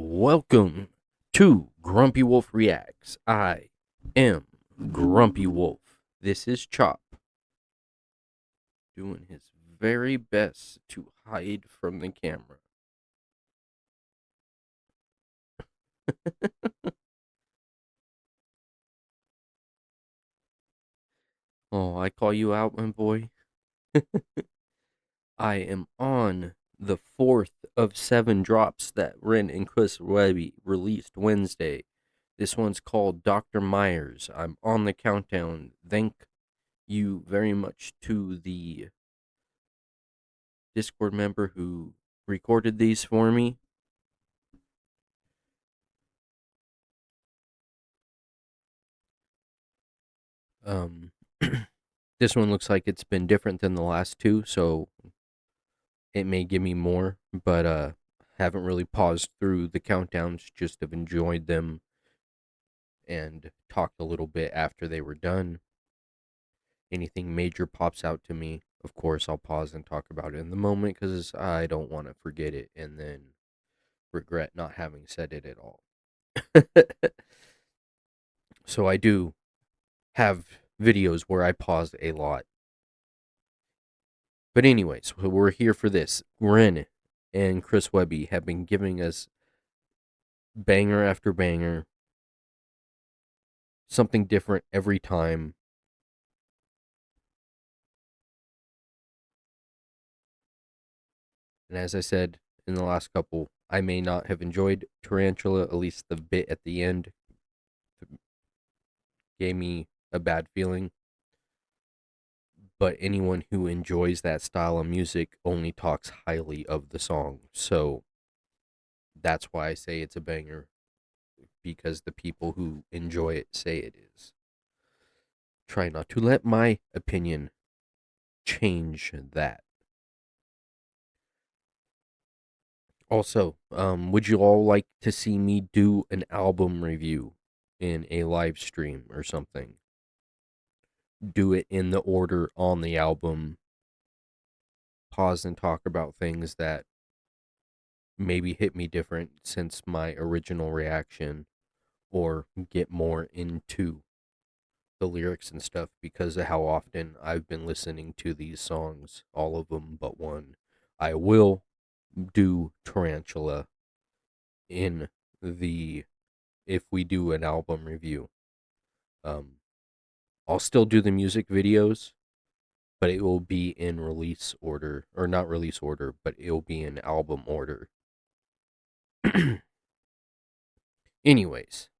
Welcome to Grumpy Wolf Reacts. I am Grumpy Wolf. This is Chop, doing his very best to hide from the camera. Oh, I call you out, my boy. I am on the fourth of 7 drops that Ren and Chris Webby released Wednesday. This one's called Dr. Meyers. I'm on the countdown. Thank you very much to the Discord member who recorded these for me. Um, this one looks like it's been different than the last two, so it may give me more, but haven't really paused through the countdowns, just have enjoyed them and talked a little bit after they were done. Anything major pops out to me, of course, I'll pause and talk about it in the moment because I don't want to forget it and then regret not having said it at all. So I do have videos where I pause a lot. But anyways, we're here for this. Ren and Chris Webby have been giving us banger after banger, something different every time. And as I said in the last couple, I may not have enjoyed Tarantula, at least the bit at the end gave me a bad feeling. But anyone who enjoys that style of music only talks highly of the song. So that's why I say it's a banger, because the people who enjoy it say it is. Try not to let my opinion change that. Also, would you all like to see me do an album review in a live stream or something? Do it in the order on the album. Pause and talk about things that maybe hit me different since my original reaction, or get more into the lyrics and stuff because of how often I've been listening to these songs, all of them but one. I will do Tarantula in the if we do an album review. Um I'll still do the music videos, but it will be in release order, or not release order, but it will be in album order. Anyways,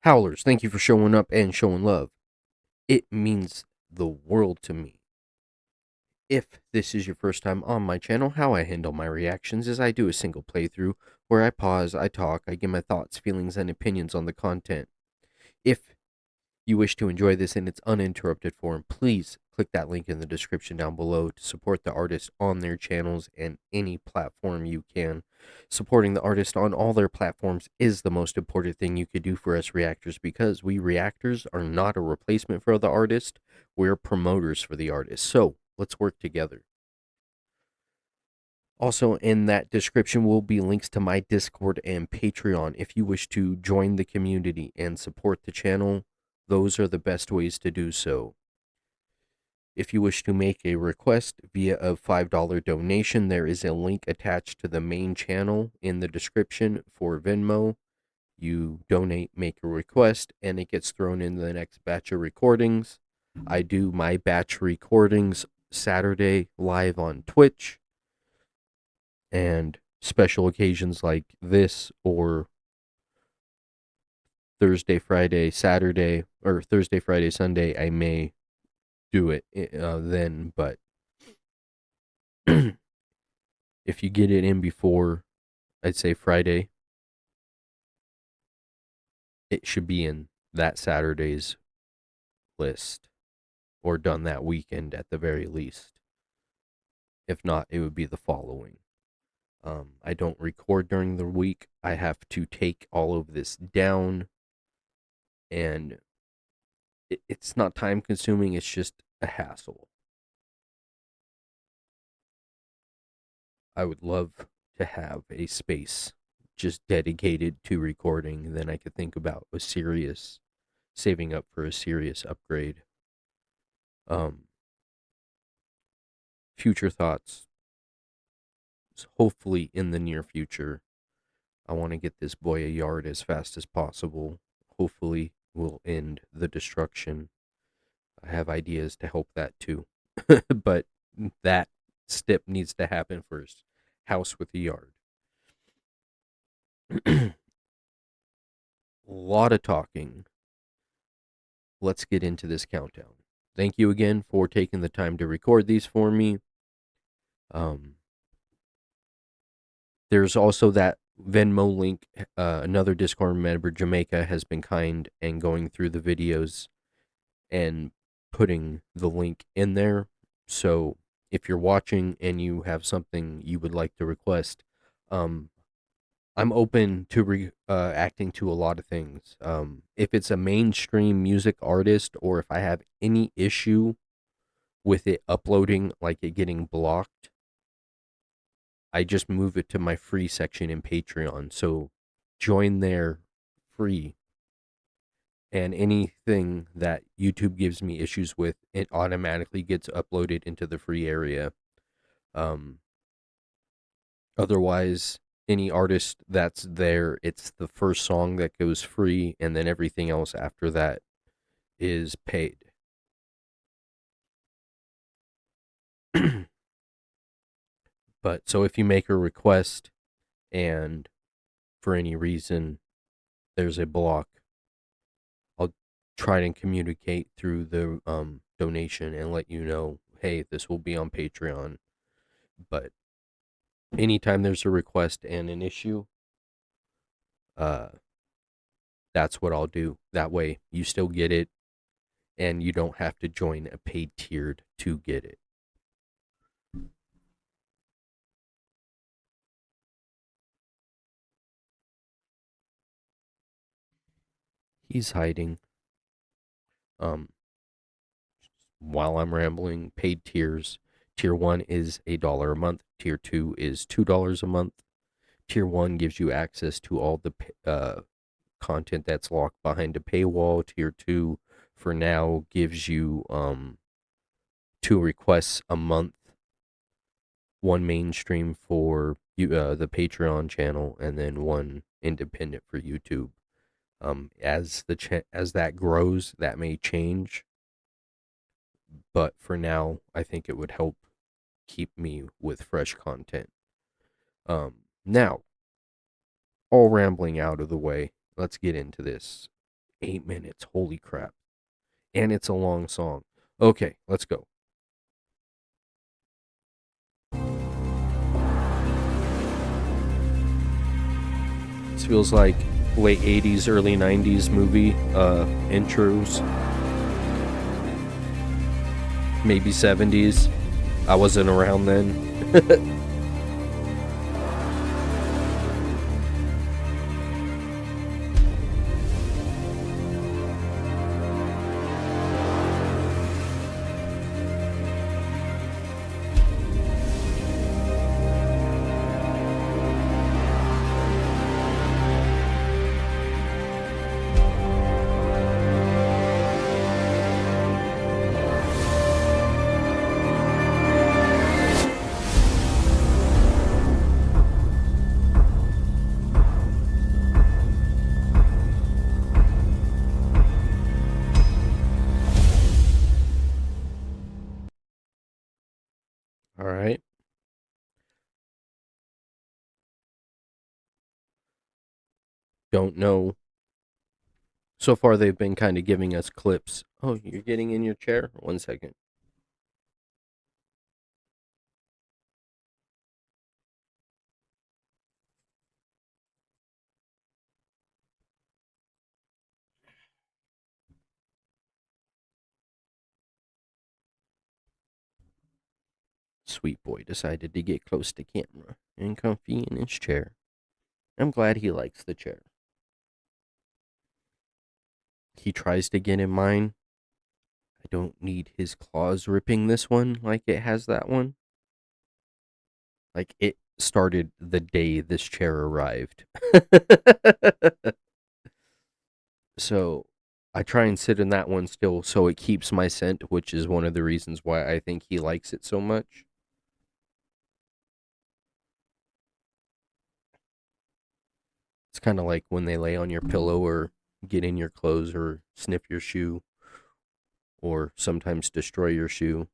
Howlers, thank you for showing up and showing love. It means the world to me. If this is your first time on my channel, how I handle my reactions is I do a single playthrough where I pause, I talk, I give my thoughts, feelings, and opinions on the content. If you wish to enjoy this in its uninterrupted form, please click that link in the description down below to support the artist on their channels and any platform you can. Supporting the artist on all their platforms is the most important thing you could do for us reactors, because we reactors are not a replacement for the artist, we're promoters for the artist. So let's work together. Also, in that description will be links to my Discord and Patreon. If you wish to join the community and support the channel, those are the best ways to do so. If you wish to make a request via a $5 donation, there is a link attached to the main channel in the description for Venmo. You donate, make a request, and it gets thrown in the next batch of recordings. I do my batch recordings Saturday live on Twitch, and special occasions like this, or Thursday, Friday, Saturday, or Thursday, Friday, Sunday, I may do it then. But if you get it in before, I'd say Friday, it should be in that Saturday's list, or done that weekend at the very least. If not, it would be the following. I don't record during the week. I have to take all of this down, and it's not time consuming, it's just a hassle. I would love to have a space just dedicated to recording, then I could think about saving up for a serious upgrade. Future thoughts. Hopefully in the near future, I want to get this boy a yard as fast as possible. Hopefully we'll end the destruction. I have ideas to help that too. But that step needs to happen first. House with a yard. A lot of talking. Let's get into this countdown. Thank you again for taking the time to record these for me. There's also that Venmo link. Another Discord member, Jamaica, has been kind and going through the videos and putting the link in there. So if you're watching and you have something you would like to request, I'm open to acting to a lot of things. If it's a mainstream music artist, or if I have any issue with it uploading, like it getting blocked, I just move it to my free section in Patreon. So join there free. And anything that YouTube gives me issues with, it automatically gets uploaded into the free area. Otherwise, any artist that's there, it's the first song that goes free, and then everything else after that is paid. But so if you make a request and for any reason there's a block, I'll try and communicate through the donation and let you know, hey, this will be on Patreon. But anytime there's a request and an issue, that's what I'll do. That way you still get it and you don't have to join a paid tiered to get it. He's hiding. While I'm rambling, paid tiers. Tier 1 is $1 a month. Tier 2 is $2 a month. Tier 1 gives you access to all the content that's locked behind a paywall. Tier 2, for now, gives you 2 requests a month. One mainstream for the Patreon channel, and then one independent for YouTube. As that grows, that may change. But for now, I think it would help keep me with fresh content. Now, all rambling out of the way, let's get into this. 8 minutes, holy crap. And it's a long song. Okay, let's go. This feels like late 80s, early 90s movie intros. Maybe 70s. I wasn't around then. All right. Don't know. So far, they've been kind of giving us clips. Oh, you're getting in your chair? 1 second. Sweet boy decided to get close to camera and comfy in his chair. I'm glad he likes the chair. He tries to get in mine. I don't need his claws ripping this one like it has that one. Like, it started the day this chair arrived. So I try and sit in that one still so it keeps my scent, which is one of the reasons why I think he likes it so much. It's kind of like when they lay on your pillow or get in your clothes or sniff your shoe or sometimes destroy your shoe.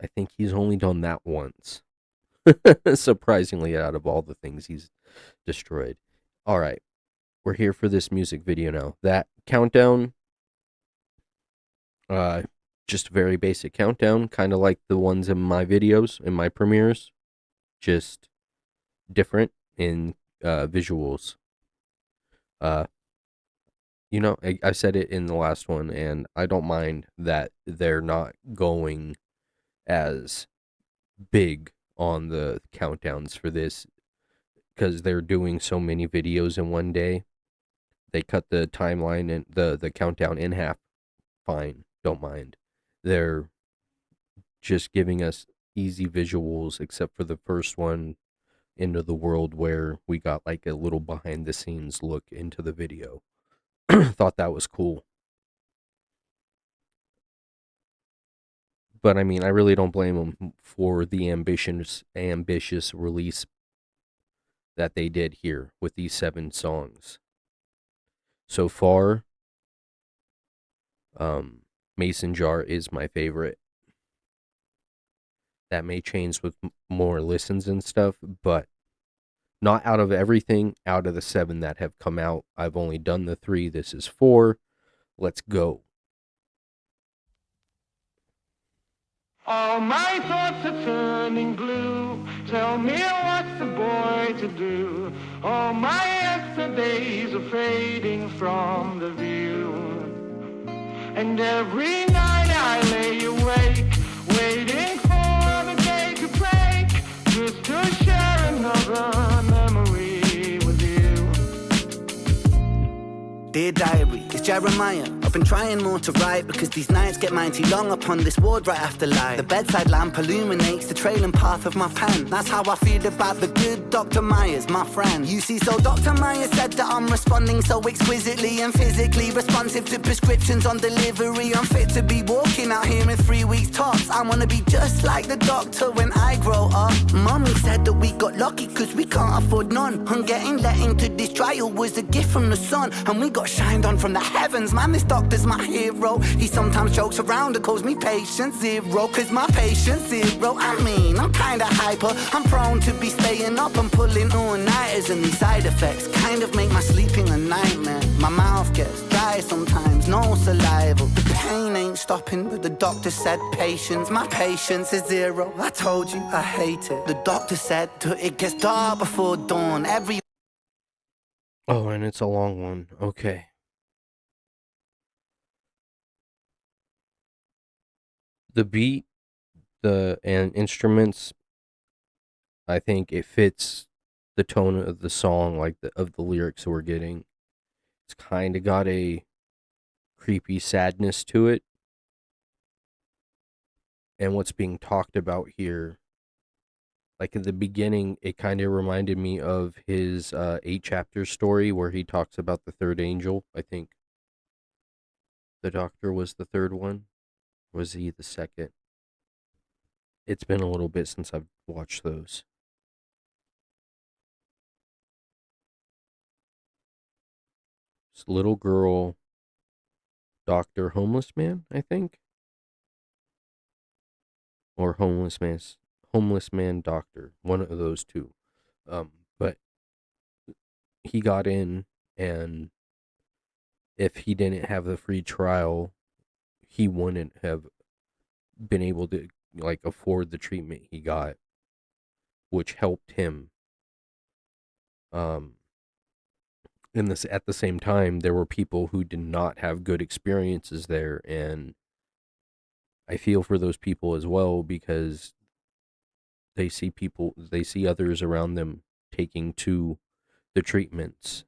I think he's only done that once. Surprisingly, out of all the things he's destroyed. All right, we're here for this music video now. That countdown, uh, just a very basic countdown, kind of like the ones in my videos, in my premieres, just different in visuals. Uh, I said it in the last one, and I don't mind that they're not going as big on the countdowns for this because they're doing so many videos in one day. They cut the timeline and the countdown in half. Fine, don't mind. They're just giving us easy visuals, except for the first one, Into the World, where we got like a little behind the scenes look into the video. Thought that was cool. But I mean, I really don't blame them for the ambitious release that they did here with these 7 songs. So far, Mason Jar is my favorite. That may change with more listens and stuff, but not out of everything. Out of the 7 that have come out, I've only done the 3. This is 4. Let's go. All my thoughts are turning blue. Tell me what's the boy to do? All my yesterdays are fading from the view. And every night I lay awake, waiting for the day to break, just to share another memory with you. Dear diary, it's Jeremiah. I've been trying more to write because these nights get mighty long upon this ward right after light. The bedside lamp illuminates the trailing path of my pen. That's how I feel about the good Dr. Meyers, my friend. You see, so Dr. Meyers said that I'm responding so exquisitely and physically responsive to prescriptions on delivery. I'm fit to be walking out here in 3 weeks tops. I wanna be just like the doctor when I grow up. Mommy said that we got lucky cause we can't afford none. And getting let into this trial was a gift from the sun. And we got shined on from the heavens. Man, this doctor's my hero. He sometimes jokes around and calls me patient zero. Cause my patience zero. I mean, I'm kinda hyper. I'm prone to be staying up and pulling all-nighters. And these side effects kind of make my sleeping a nightmare. My mouth gets dry sometimes, no saliva. The pain ain't stopping, but the doctor said patience. My patience is zero. I told you I hate it. The doctor said that it gets dark before dawn. Oh, and it's a long one. Okay. The beat, and instruments, I think it fits the tone of the song, like of the lyrics we're getting. It's kind of got a creepy sadness to it. And what's being talked about here, like in the beginning, it kind of reminded me of his 8-chapter story where he talks about the third angel. I think the doctor was the third one. Was he the second? It's been a little bit since I've watched those. This little girl, doctor, homeless man, I think, or homeless man, doctor, one of those two. But he got in, and if he didn't have the free trial, he wouldn't have been able to like afford the treatment he got, which helped him. In this, at the same time, there were people who did not have good experiences there, and I feel for those people as well because they see others around them taking to the treatments.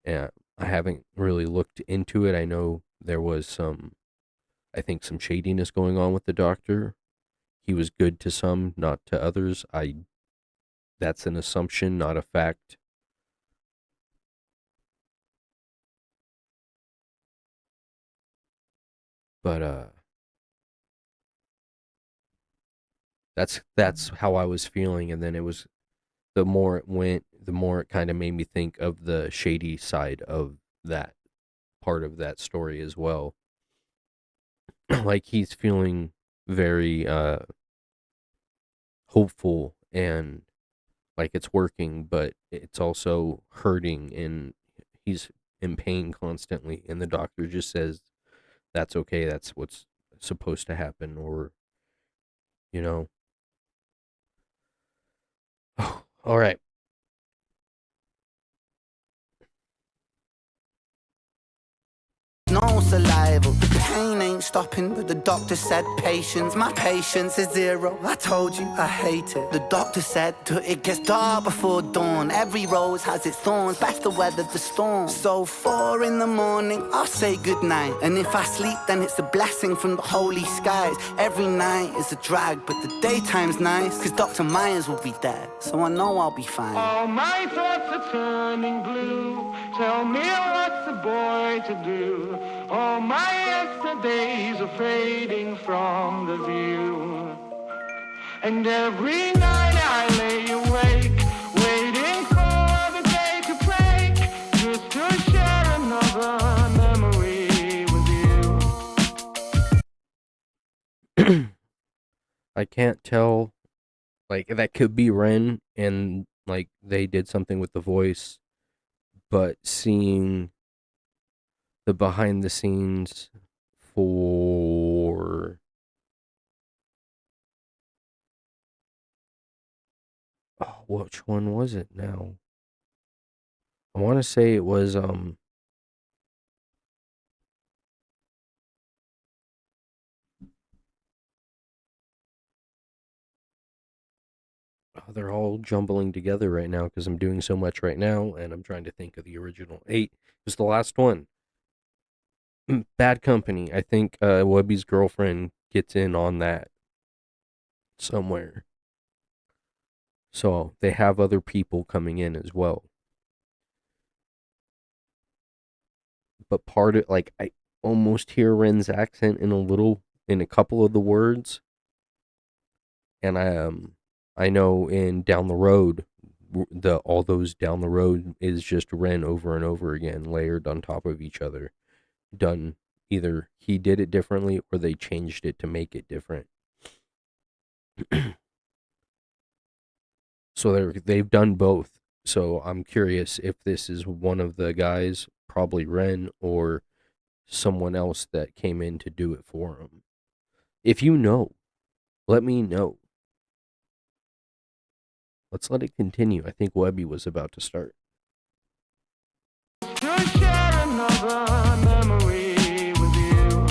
And I haven't really looked into it. I know there was some shadiness going on with the doctor. he was good to some, not to others. That's an assumption, not a fact. But that's how I was feeling, and then it was the more it went, the more it kind of made me think of the shady side of that part of that story as well. Like he's feeling very hopeful and like it's working, but it's also hurting and he's in pain constantly, and the doctor just says that's okay, that's what's supposed to happen, or you know. All right. No saliva, the pain ain't stopping, but the doctor said patience. My patience is zero, I told you I hate it. The doctor said till it gets dark before dawn. Every rose has its thorns, best to weather the storm. So 4 in the morning, I'll say goodnight. And if I sleep, then it's a blessing from the holy skies. Every night is a drag, but the daytime's nice, cause Dr. Meyers will be there, so I know I'll be fine. All my thoughts are turning blue. Tell me what's a boy to do. All my yesterdays are fading from the view. And every night I lay awake, waiting for the day to break, just to share another memory with you. I can't tell, like that could be Ren and like they did something with the voice, but seeing the behind the scenes for which one was it now? I want to say it was they're all jumbling together right now because I'm doing so much right now and I'm trying to think of the original. 8 was the last one. Bad Company. I think Webby's girlfriend gets in on that somewhere. So they have other people coming in as well. But part of like I almost hear Ren's accent in a couple of the words. And I know in Down the Road the all those Down the Road is just Ren over and over again, layered on top of each other. Done either he did it differently or they changed it to make it different. So they've done both. So I'm curious if this is one of the guys, probably Ren, or someone else that came in to do it for him. If you know, let me know. Let's let it continue. I think Webby was about to start. To share another memory with you.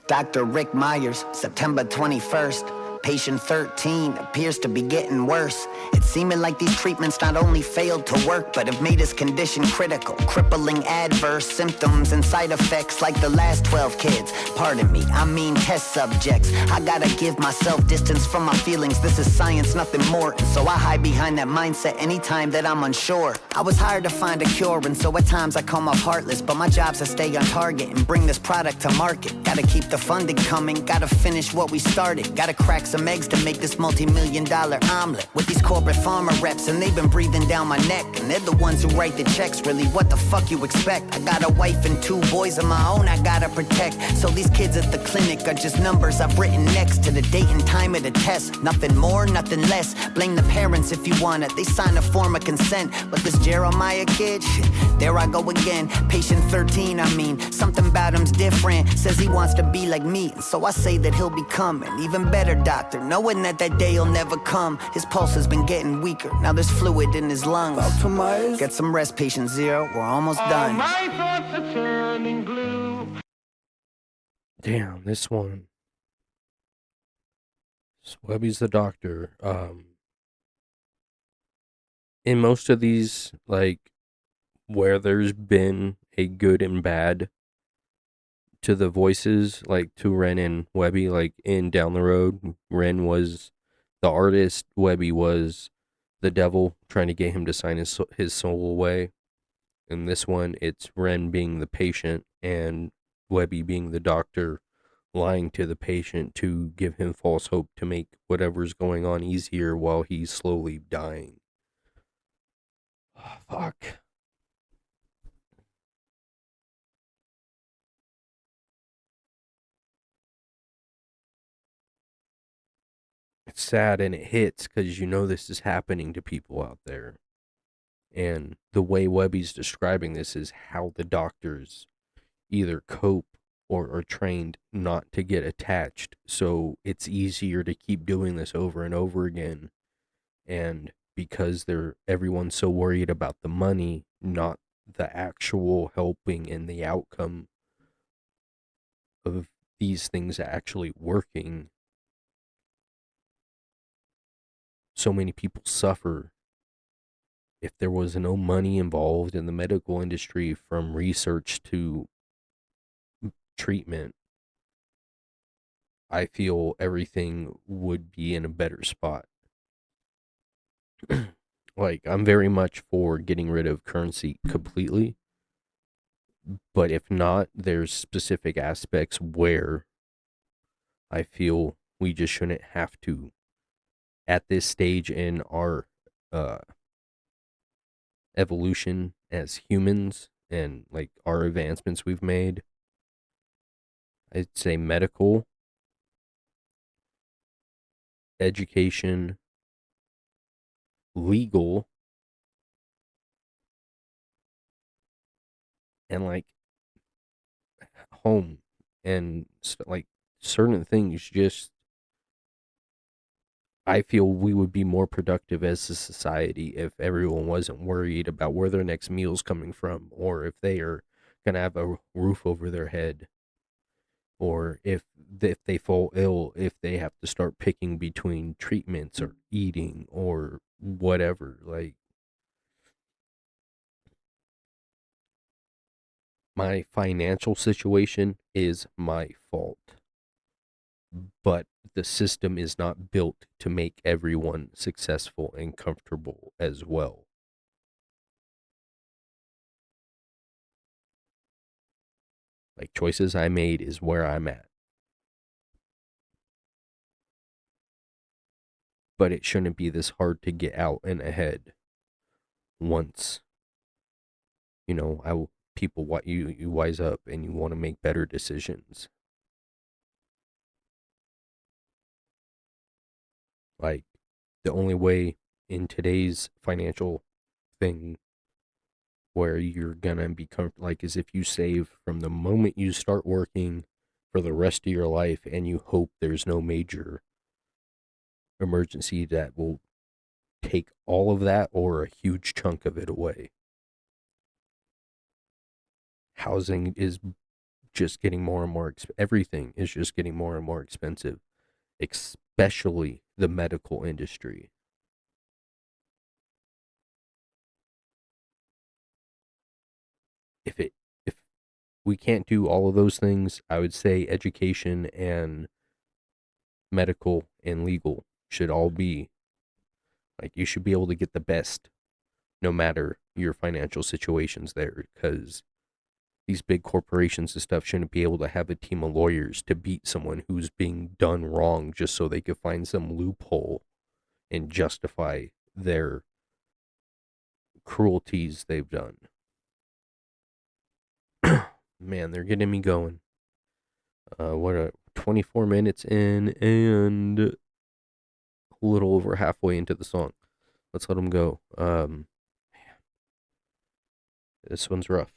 Dr. Rick Meyers, September 21st. Patient 13 appears to be getting worse. It's seeming like these treatments not only failed to work, but have made his condition critical. Crippling adverse symptoms and side effects like the last 12 kids. Pardon me, I mean test subjects. I gotta give myself distance from my feelings. This is science, nothing more. And so I hide behind that mindset anytime that I'm unsure. I was hired to find a cure, and so at times I come off heartless. But my job's to stay on target and bring this product to market. Gotta keep the funding coming, gotta finish what we started. Gotta crack some eggs to make this multi-million-dollar omelet. With these corporate pharma reps, and they've been breathing down my neck. And they're the ones who write the checks, really, what the fuck you expect? I got a wife and 2 boys of my own I gotta protect. So these kids at the clinic are just numbers I've written next to the date and time of the test. Nothing more, nothing less. Blame the parents if you want it, they sign a form of consent. But this Jeremiah kid, there I go again. Patient 13, I mean, something about him's different. Says he wants to be like me, and so I say that he'll become an even better doctor, knowing that that day'll never come. His pulse has been getting weaker, now there's fluid in his lungs. Dr. Meyers? Get some rest, patient 0, we're almost done. All my thoughts are turning blue. Damn, this one. Webby's the doctor. In most of these, like, where there's been a good and bad, to the voices, like to Ren and Webby, like in Down the Road, Ren was the artist, Webby was the devil trying to get him to sign his soul away. In this one, it's Ren being the patient and Webby being the doctor, lying to the patient to give him false hope to make whatever's going on easier while he's slowly dying. Oh, fuck. It's sad and it hits because you know this is happening to people out there. And the way Webby's describing this is how the doctors either cope or are trained not to get attached. So it's easier to keep doing this over and over again. And because everyone's so worried about the money, not the actual helping and the outcome of these things actually working, so many people suffer. If there was no money involved in the medical industry, from research to treatment, I feel everything would be in a better spot. Like, I'm very much for getting rid of currency completely. But if not, there's specific aspects where I feel we just shouldn't have to, at this stage in our evolution as humans and like our advancements we've made. I'd say medical, education, legal, and like home and like certain things. Just I feel we would be more productive as a society if everyone wasn't worried about where their next meal's coming from, or if they are gonna have a roof over their head, or if they fall ill, if they have to start picking between treatments or eating or whatever. Like, my financial situation is my fault, but the system is not built to make everyone successful and comfortable as well. Like, choices I made is where I'm at. But it shouldn't be this hard to get out and ahead once, people want you wise up and you want to make better decisions. Like, the only way in today's financial thing where you're gonna be like, is if you save from the moment you start working for the rest of your life and you hope there's no major emergency that will take all of that or a huge chunk of it away. Housing is just getting more and more everything is just getting more and more expensive, especially the medical industry. If we can't do all of those things, I would say education and medical and legal should all be like, you should be able to get the best no matter your financial situations there, because these big corporations and stuff shouldn't be able to have a team of lawyers to beat someone who's being done wrong just so they could find some loophole and justify their cruelties they've done. Man, they're getting me going. 24 minutes in and a little over halfway into the song. Let's let them go. Man, this one's rough.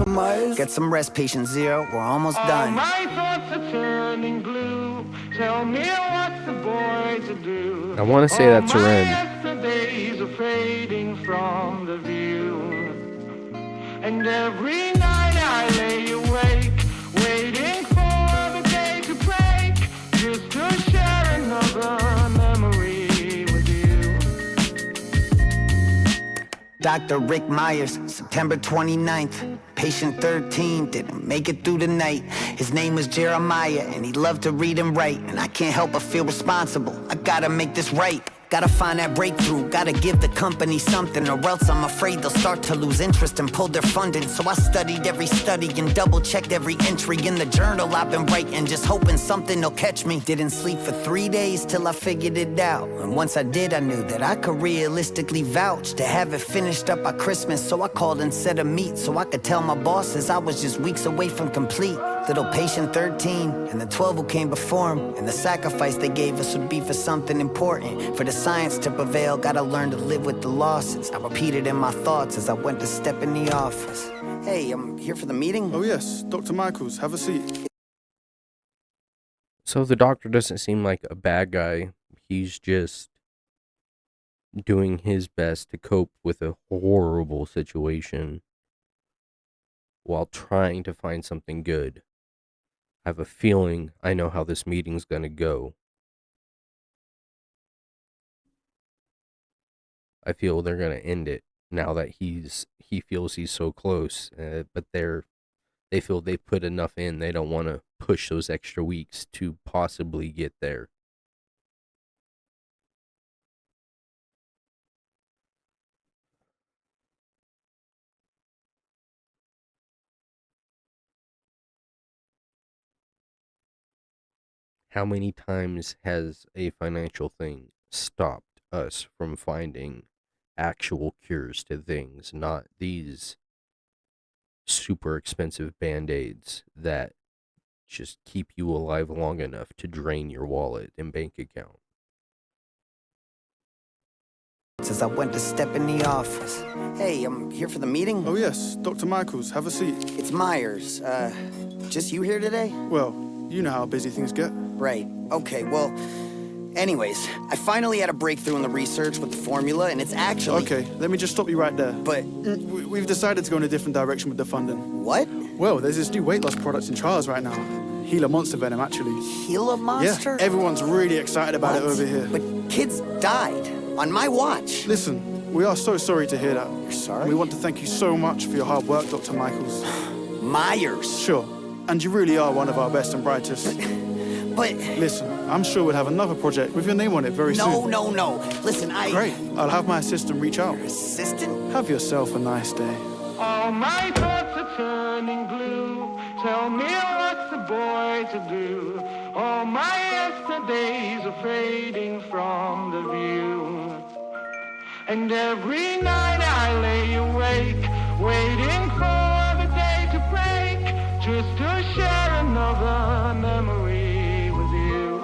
Meyers. Get some rest, patient zero. We're almost done. My thoughts are turning blue. Tell me what's the boy to do. I want to say that's Ren. Yesterdays are fading from the view. And every night I lay awake, waiting for the day to break, just to share another memory with you. Dr. Rick Meyers, September 29th. Patient 13 didn't make it through the night. His name was Jeremiah, and he loved to read and write. And I can't help but feel responsible. I gotta make this right. Gotta find that breakthrough, gotta give the company something, or else I'm afraid they'll start to lose interest and pull their funding. So I studied every study and double-checked every entry in the journal I've been writing, just hoping something will catch me. Didn't sleep for 3 days till I figured it out. And once I did, I knew that I could realistically vouch to have it finished up by Christmas. So I called and set a meet so I could tell my bosses I was just weeks away from complete. Little patient 13 and the 12 who came before him, and the sacrifice they gave us would be for something important. For the science to prevail, gotta learn to live with the losses. I repeated in my thoughts as I went to step in the office. Hey, I'm here for the meeting. Oh yes, Dr. Michaels, have a seat. So the doctor doesn't seem like a bad guy. He's just doing his best to cope with a horrible situation while trying to find something good. I have a feeling I know how this meeting's gonna go. I feel they're gonna end it now that he feels he's so close, but they feel they put enough in. They don't want to push those extra weeks to possibly get there. How many times has a financial thing stopped us from finding actual cures to things, not these super expensive band-aids that just keep you alive long enough to drain your wallet and bank account? As I went to step in the office. Hey, I'm here for the meeting. Oh yes, Dr. Michaels, have a seat. It's Myers. Just you here today? Well, you know how busy things get. Right. Okay, well, anyways, I finally had a breakthrough in the research with the formula, and it's actually... Okay, let me just stop you right there. But... We've decided to go in a different direction with the funding. What? Well, there's this new weight loss product in trials right now. Gila Monster Venom, actually. Gila Monster? Yeah, everyone's really excited about it over here. But kids died on my watch. Listen, we are so sorry to hear that. You're sorry? We want to thank you so much for your hard work, Dr. Michaels. Myers. Sure, and you really are one of our best and brightest. But... Listen, I'm sure we'll have another project with your name on it very soon. No. Listen, Great, I'll have my assistant reach out. Assistant? Have yourself a nice day. All my thoughts are turning blue. Tell me what's the boy to do. All my yesterdays are fading from the view. And every night I lay awake, waiting for the day to break, just to share another memory with you.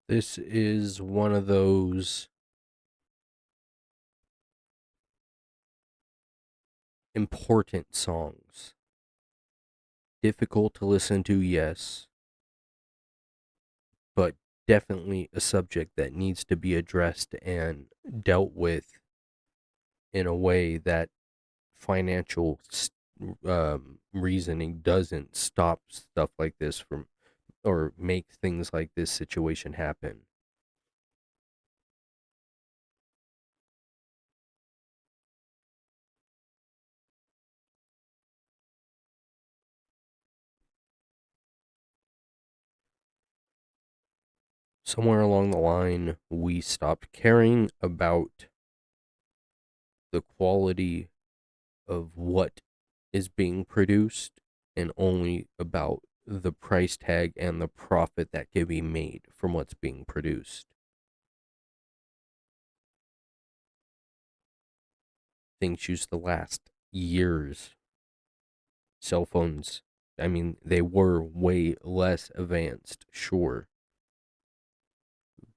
This is one of those important songs. Difficult to listen to, yes, but definitely a subject that needs to be addressed and dealt with in a way that financial reasoning doesn't stop stuff like this from, or make things like this situation happen. Somewhere along the line, we stopped caring about the quality of what is being produced and only about the price tag and the profit that can be made from what's being produced. Things used to last years. Cell phones, I mean, they were way less advanced, sure.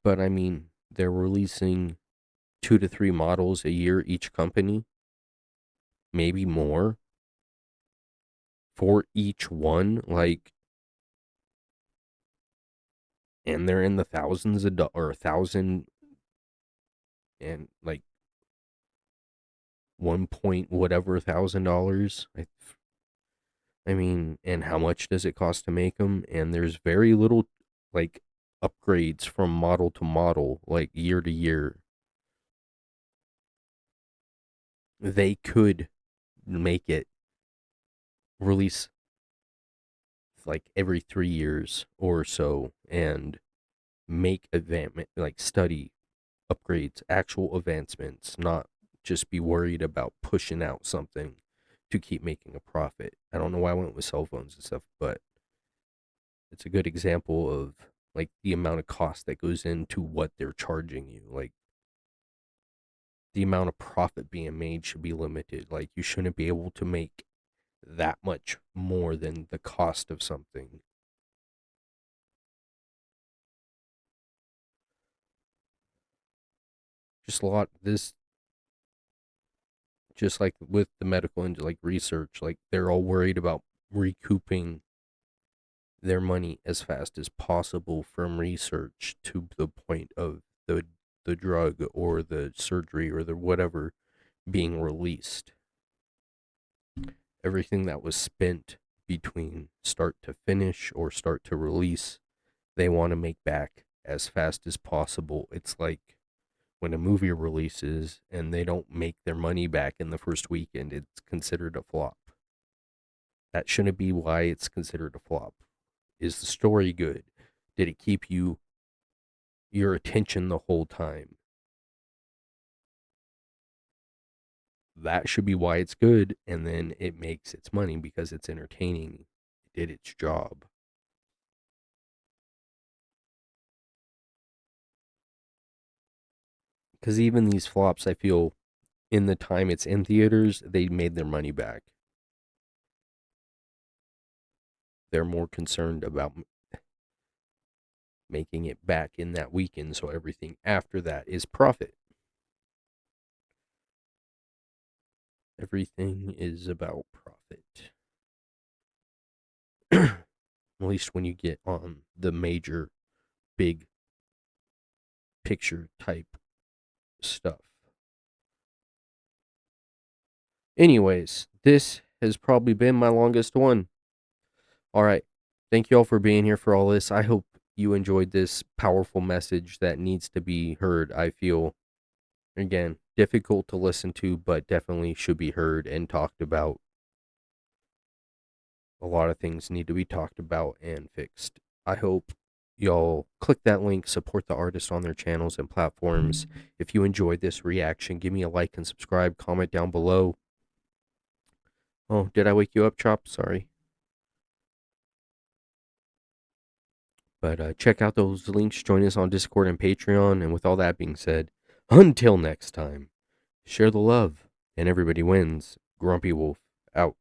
But I mean, they're releasing 2 to 3 models a year, each company, maybe more for each one, like, and they're in the thousands of or 1,000 and like 1 point whatever $1,000. I mean, and how much does it cost to make them? And there's very little like upgrades from model to model, like year to year. They could make it release like every 3 years or so and make advancement, like study upgrades, actual advancements, not just be worried about pushing out something to keep making a profit. I don't know why I went with cell phones and stuff, but it's a good example of like the amount of cost that goes into what they're charging you. Like the amount of profit being made should be limited. Like you shouldn't be able to make that much more than the cost of something. Just a lot this just like with the medical and like research, like they're all worried about recouping their money as fast as possible from research to the point of the drug or the surgery or the whatever being released. Everything that was spent between start to finish or start to release, they want to make back as fast as possible. It's like when a movie releases and they don't make their money back in the first weekend, it's considered a flop. That shouldn't be why it's considered a flop. Is the story good? Did it keep your attention the whole time? That should be why it's good, and then it makes its money because it's entertaining. It did its job. Because even these flops, I feel, in the time it's in theaters, they made their money back. They're more concerned about making it back in that weekend, so everything after that is profit. Everything is about profit. At least when you get on the major, big picture type stuff. Anyways, this has probably been my longest one. All right. Thank you all for being here for all this. I hope you enjoyed this powerful message that needs to be heard. I feel, again, difficult to listen to, but definitely should be heard and talked about. A lot of things need to be talked about and fixed. I hope y'all click that link, support the artist on their channels and platforms. If you enjoyed this reaction, give me a like and subscribe, comment down below. Oh, did I wake you up, Chop? Sorry. But check out those links, join us on Discord and Patreon, and with all that being said, until next time, share the love, and everybody wins. Grumpy Wolf, out.